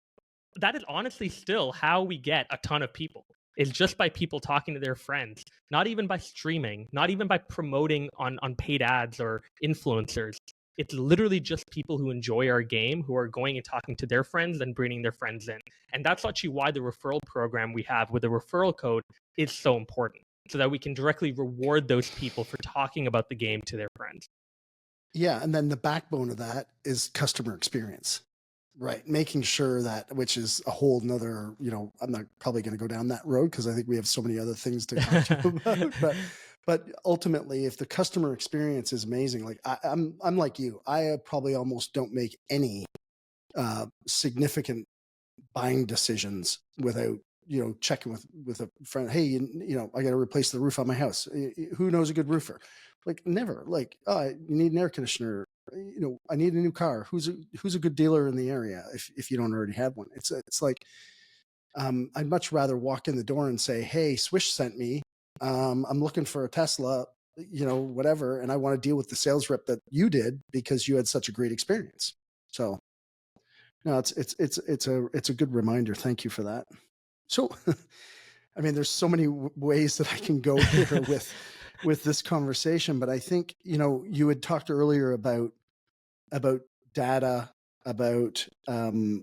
B: That is honestly still how we get a ton of people. Is just by people talking to their friends, not even by streaming, not even by promoting on paid ads or influencers. It's literally just people who enjoy our game who are going and talking to their friends and bringing their friends in. And that's actually why the referral program we have with the referral code is so important, so that we can directly reward those people for talking about the game to their friends.
A: Yeah. And then the backbone of that is customer experience. Right. Making sure that, which is a whole nother, I'm not probably going to go down that road because I think we have so many other things to talk to about. But ultimately, if the customer experience is amazing, like I'm like you, I probably almost don't make any significant buying decisions without checking with a friend. Hey, I got to replace the roof on my house. Who knows a good roofer? Like never. Like, oh, you need an air conditioner. I need a new car. Who's a good dealer in the area? If you don't already have one, it's like I'd much rather walk in the door and say, hey, Swish sent me. I'm looking for a Tesla. Whatever, and I want to deal with the sales rep that you did because you had such a great experience. So no, it's a good reminder. Thank you for that. So, I mean, there's so many ways that I can go here with this conversation, but I think you had talked earlier about data, about and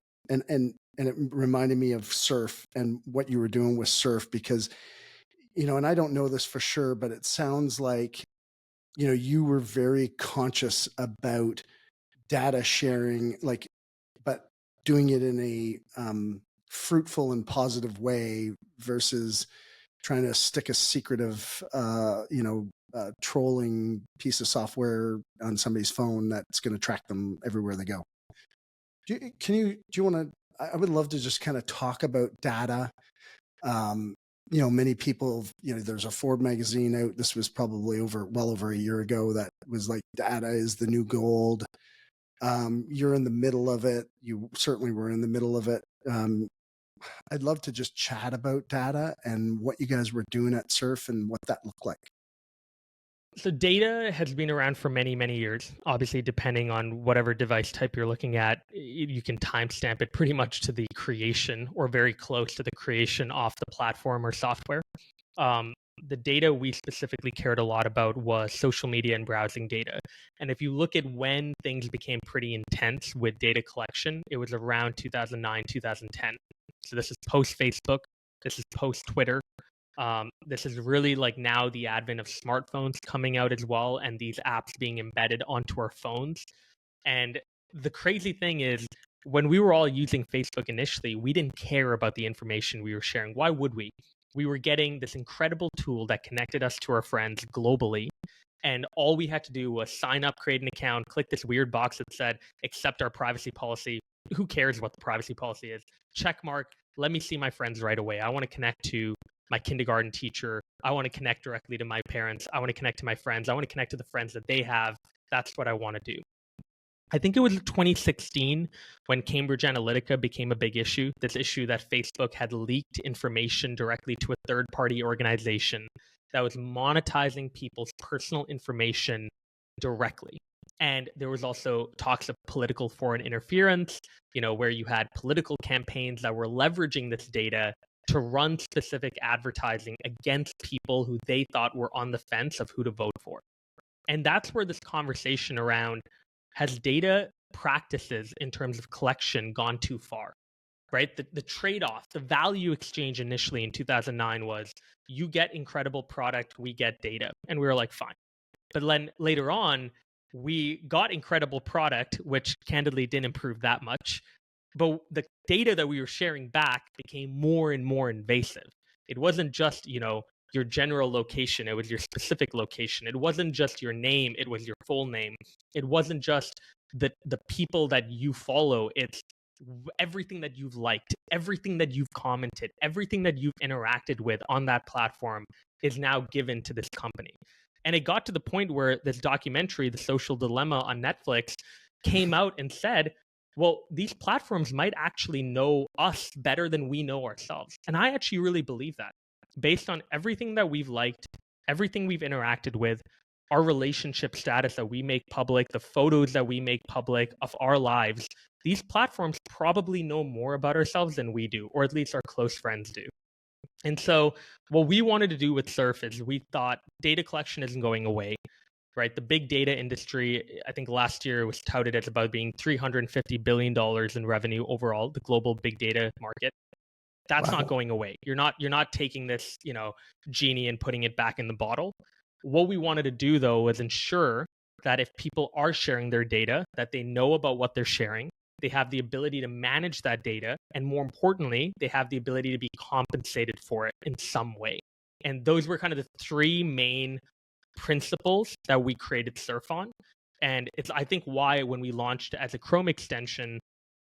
A: it reminded me of surf and what you were doing with surf because and I don't know this for sure, but it sounds like you were very conscious about data sharing, like but doing it in a fruitful and positive way versus trying to stick a secretive, trolling piece of software on somebody's phone that's going to track them everywhere they go. Do you want to? I would love to just kind of talk about data. Um, many people, there's a Ford magazine out. This was probably well over a year ago that was like data is the new gold. You're in the middle of it. You certainly were in the middle of it. I'd love to just chat about data and what you guys were doing at Surf and what that looked like.
B: So data has been around for many, many years. Obviously, depending on whatever device type you're looking at, you can timestamp it pretty much to the creation or very close to the creation off the platform or software. Um, the data we specifically cared a lot about was social media and browsing data. And if you look at when things became pretty intense with data collection, it was around 2009, 2010. So this is post Facebook, this is post Twitter. This is really like now the advent of smartphones coming out as well, and these apps being embedded onto our phones. And the crazy thing is, when we were all using Facebook initially, we didn't care about the information we were sharing. Why would we? We were getting this incredible tool that connected us to our friends globally. And all we had to do was sign up, create an account, click this weird box that said, accept our privacy policy. Who cares what the privacy policy is? Check mark. Let me see my friends right away. I want to connect to my kindergarten teacher. I want to connect directly to my parents. I want to connect to my friends. I want to connect to the friends that they have. That's what I want to do. I think it was 2016 when Cambridge Analytica became a big issue. This issue that Facebook had leaked information directly to a third-party organization that was monetizing people's personal information directly. And there was also talks of political foreign interference, where you had political campaigns that were leveraging this data to run specific advertising against people who they thought were on the fence of who to vote for. And that's where this conversation around, has data practices in terms of collection gone too far? Right? The trade-off, the value exchange initially in 2009 was, you get incredible product, we get data. And we were like, fine. But then later on, we got incredible product, which candidly didn't improve that much. But the data that we were sharing back became more and more invasive. It wasn't just, your general location, it was your specific location. It wasn't just your name, it was your full name. It wasn't just the people that you follow, it's everything that you've liked, everything that you've commented, everything that you've interacted with on that platform is now given to this company. And it got to the point where this documentary, The Social Dilemma on Netflix, came out and said, well, these platforms might actually know us better than we know ourselves. And I actually really believe that, based on everything that we've liked, everything we've interacted with, our relationship status that we make public, the photos that we make public of our lives, these platforms probably know more about ourselves than we do, or at least our close friends do. And so what we wanted to do with Surf is, we thought data collection isn't going away, right? The big data industry, I think last year was touted as about being $350 billion in revenue overall, the global big data market. That's not
A: Wow.
B: going away. You're not taking this, genie and putting it back in the bottle. What we wanted to do though was ensure that if people are sharing their data, that they know about what they're sharing, they have the ability to manage that data, and more importantly, they have the ability to be compensated for it in some way. And those were kind of the three main principles that we created Surf on. And it's, I think, why when we launched as a Chrome extension,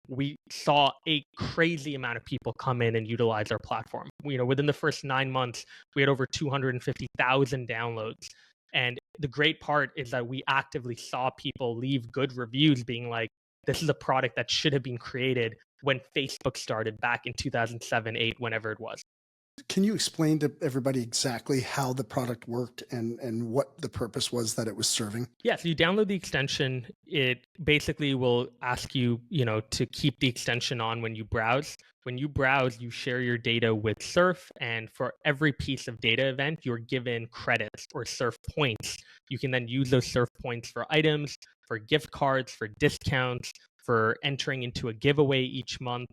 B: we saw a crazy amount of people come in and utilize our platform. Within the first 9 months, we had over 250,000 downloads. And the great part is that we actively saw people leave good reviews being like, this is a product that should have been created when Facebook started back in 2007, 8, whenever it was.
A: Can you explain to everybody exactly how the product worked and what the purpose was that it was serving?
B: Yeah, so you download the extension. It basically will ask you, to keep the extension on when you browse. When you browse, you share your data with Surf, and for every piece of data event, you're given credits or Surf points. You can then use those Surf points for items, for gift cards, for discounts, for entering into a giveaway each month.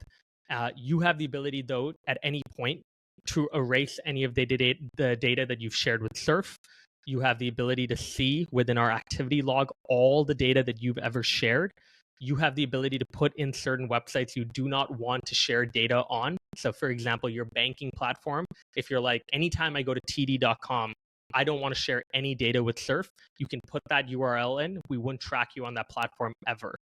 B: You have the ability, though, at any point to erase any of the data that you've shared with Surf. You have the ability to see within our activity log all the data that you've ever shared. You have the ability to put in certain websites you do not want to share data on. So, for example, your banking platform, if you're like, anytime I go to td.com, I don't want to share any data with Surf, you can put that URL in. We wouldn't track you on that platform ever.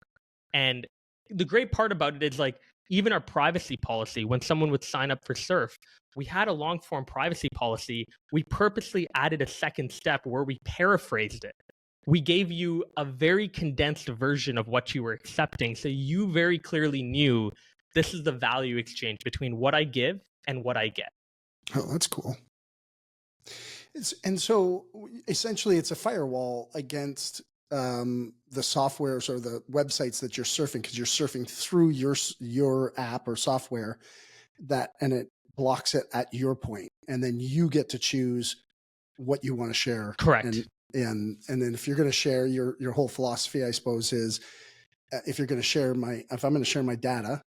B: And the great part about it is, like, even our privacy policy, when someone would sign up for Surf, we had a long form privacy policy. We purposely added a second step where we paraphrased it. We gave you a very condensed version of what you were accepting. So you very clearly knew, this is the value exchange between what I give and what I get.
A: Oh, that's cool. And so essentially it's a firewall against the softwares or the websites that you're surfing, because you're surfing through your app or software, and it blocks it at your point, and then you get to choose what you want to share.
B: Correct.
A: And then if you're going to share, your whole philosophy, I suppose, is if I'm going to share my data,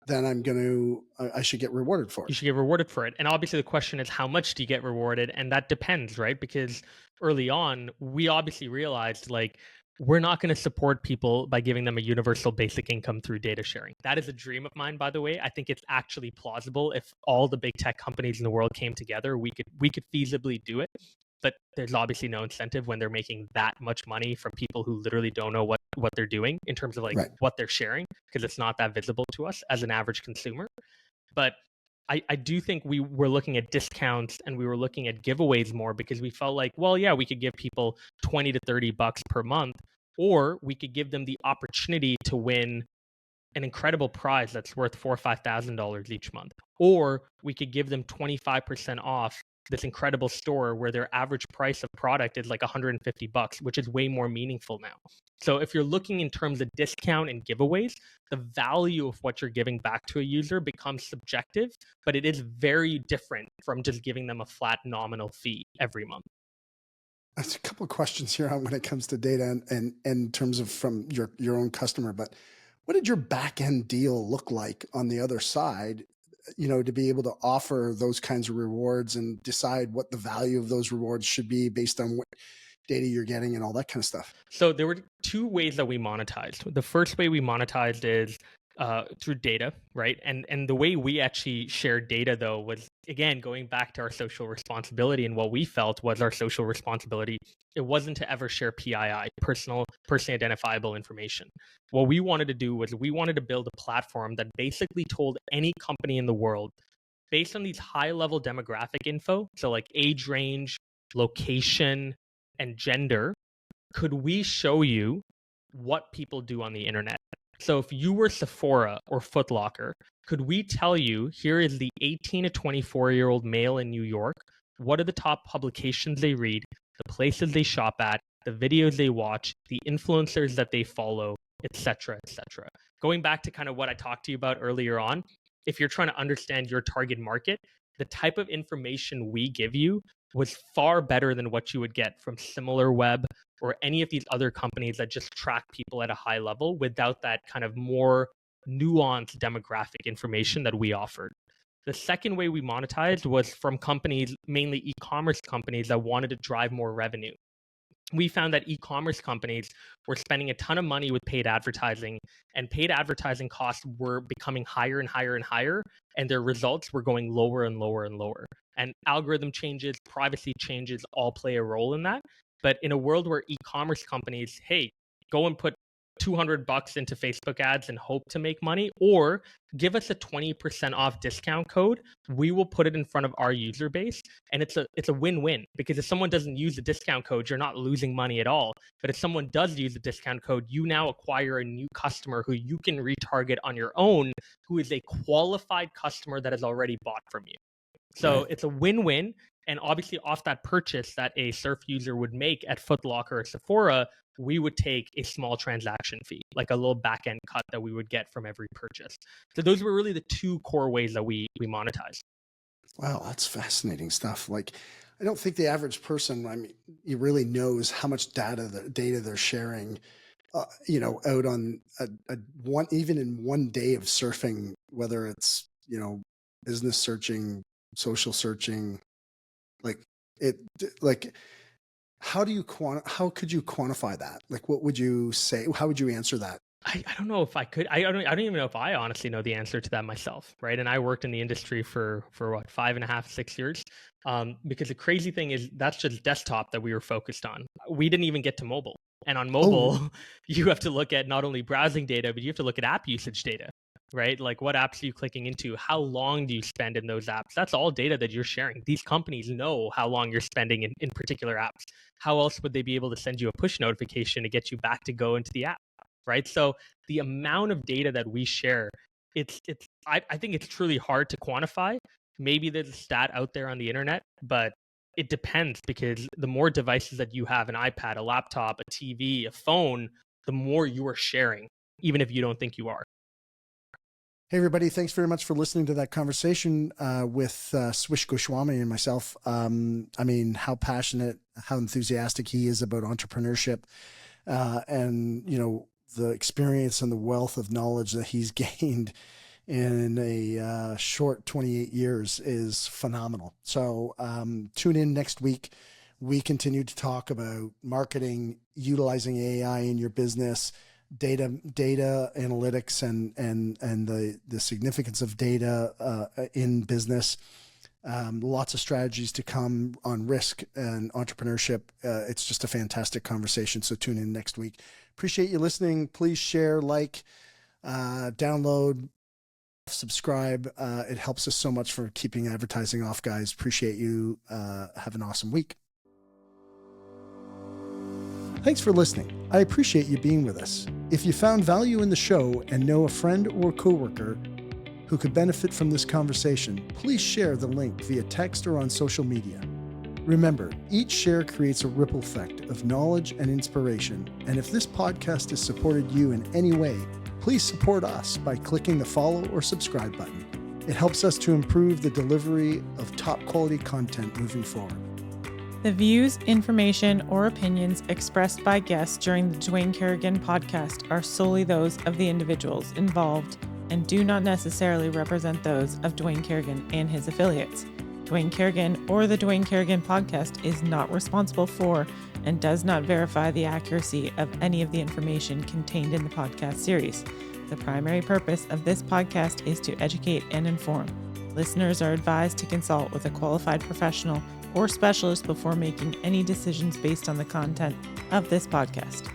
A: then I should get rewarded for
B: You
A: it.
B: should get rewarded for it. And obviously the question is, how much do you get rewarded? And that depends, right? Because early on, we obviously realized, like, we're not going to support people by giving them a universal basic income through data sharing. That is a dream of mine, by the way. I think it's actually plausible. If all the big tech companies in the world came together, we could feasibly do it. But there's obviously no incentive when they're making that much money from people who literally don't know what they're doing in terms of, like,
A: Right.
B: what they're sharing, because it's not that visible to us as an average consumer. But I do think we were looking at discounts and we were looking at giveaways more, because we felt like, well, yeah, we could give people 20 to 30 bucks per month, or we could give them the opportunity to win an incredible prize that's worth $4,000 or $5,000 each month, or we could give them 25% off this incredible store where their average price of product is like 150 bucks, which is way more meaningful now. So if you're looking in terms of discount and giveaways, the value of what you're giving back to a user becomes subjective, but it is very different from just giving them a flat nominal fee every month.
A: There's a couple of questions here on when it comes to data and in terms of from your own customer, but what did your back end deal look like on the other side, to be able to offer those kinds of rewards and decide what the value of those rewards should be based on what data you're getting and all that kind of stuff?
B: So there were two ways that we monetized. The first way we monetized is through data, right? And the way we actually shared data though was, again, going back to our social responsibility, and what we felt was our social responsibility. It wasn't to ever share PII, personally identifiable information. What we wanted to do was we wanted to build a platform that basically told any company in the world, based on these high level demographic info, so like age range, location, and gender, could we show you what people do on the internet? So if you were Sephora or Foot Locker, could we tell you, here is the 18 to 24-year-old male in New York, what are the top publications they read, the places they shop at, the videos they watch, the influencers that they follow, etc., etc. Going back to kind of what I talked to you about earlier on, if you're trying to understand your target market, the type of information we give you was far better than what you would get from SimilarWeb or any of these other companies that just track people at a high level without that kind of more nuanced demographic information that we offered. The second way we monetized was from companies, mainly e-commerce companies that wanted to drive more revenue. We found that e-commerce companies were spending a ton of money with paid advertising, and paid advertising costs were becoming higher and higher and higher, and their results were going lower and lower and lower. And algorithm changes, privacy changes all play a role in that. But in a world where e-commerce companies, hey, go and put $200 into Facebook ads and hope to make money, or give us a 20% off discount code. We will put it in front of our user base, and it's a win-win, because if someone doesn't use the discount code, you're not losing money at all. But if someone does use the discount code, you now acquire a new customer who you can retarget on your own, who is a qualified customer that has already bought from you. So
A: Right.
B: it's a win-win. And obviously, off that purchase that a Surf user would make at Foot Locker or Sephora, we would take a small transaction fee, like a little back end cut that we would get from every purchase. So those were really the two core ways that we monetize.
A: Wow, that's fascinating stuff. Like, I don't think the average person, he really knows how much data they're sharing, out on a one, even in one day of surfing, whether it's, business searching, social searching, like it, like, how could you quantify that? Like, what would you say? How would you answer that?
B: I don't know if I could. I don't even know if I honestly know the answer to that myself, right? And I worked in the industry for what, 5.5, 6 years. Because the crazy thing is that's just desktop that we were focused on. We didn't even get to mobile. And on
A: Oh,
B: mobile, you have to look at not only browsing data, but you have to look at app usage data, right? Like, what apps are you clicking into? How long do you spend in those apps? That's all data that you're sharing. These companies know how long you're spending in particular apps. How else would they be able to send you a push notification to get you back to go into the app? Right. So the amount of data that we share, I think it's truly hard to quantify. Maybe there's a stat out there on the internet, but it depends, because the more devices that you have, an iPad, a laptop, a TV, a phone, the more you are sharing, even if you don't think you are.
A: hey, everybody. Thanks very much for listening to that conversation with Swish Goswami and myself. How passionate, how enthusiastic he is about entrepreneurship, and, the experience and the wealth of knowledge that he's gained in a short 28 years is phenomenal. So tune in next week. We continue to talk about marketing, utilizing AI in your business, data analytics, and the significance of data in business. Lots of strategies to come on risk and entrepreneurship. It's just a fantastic conversation. So tune in next week. Appreciate you listening. Please share, like, download, subscribe. It helps us so much for keeping advertising off, guys. Appreciate you. Have an awesome week. Thanks for listening. I appreciate you being with us. If you found value in the show and know a friend or coworker who could benefit from this conversation, please share the link via text or on social media. Remember, each share creates a ripple effect of knowledge and inspiration, and if this podcast has supported you in any way, please support us by clicking the follow or subscribe button. It helps us to improve the delivery of top quality content moving forward.
C: The views, information, or opinions expressed by guests during the Dwayne Kerrigan podcast are solely those of the individuals involved and do not necessarily represent those of Dwayne Kerrigan and his affiliates. Dwayne Kerrigan or the Dwayne Kerrigan podcast is not responsible for and does not verify the accuracy of any of the information contained in the podcast series. The primary purpose of this podcast is to educate and inform. Listeners are advised to consult with a qualified professional or specialist before making any decisions based on the content of this podcast.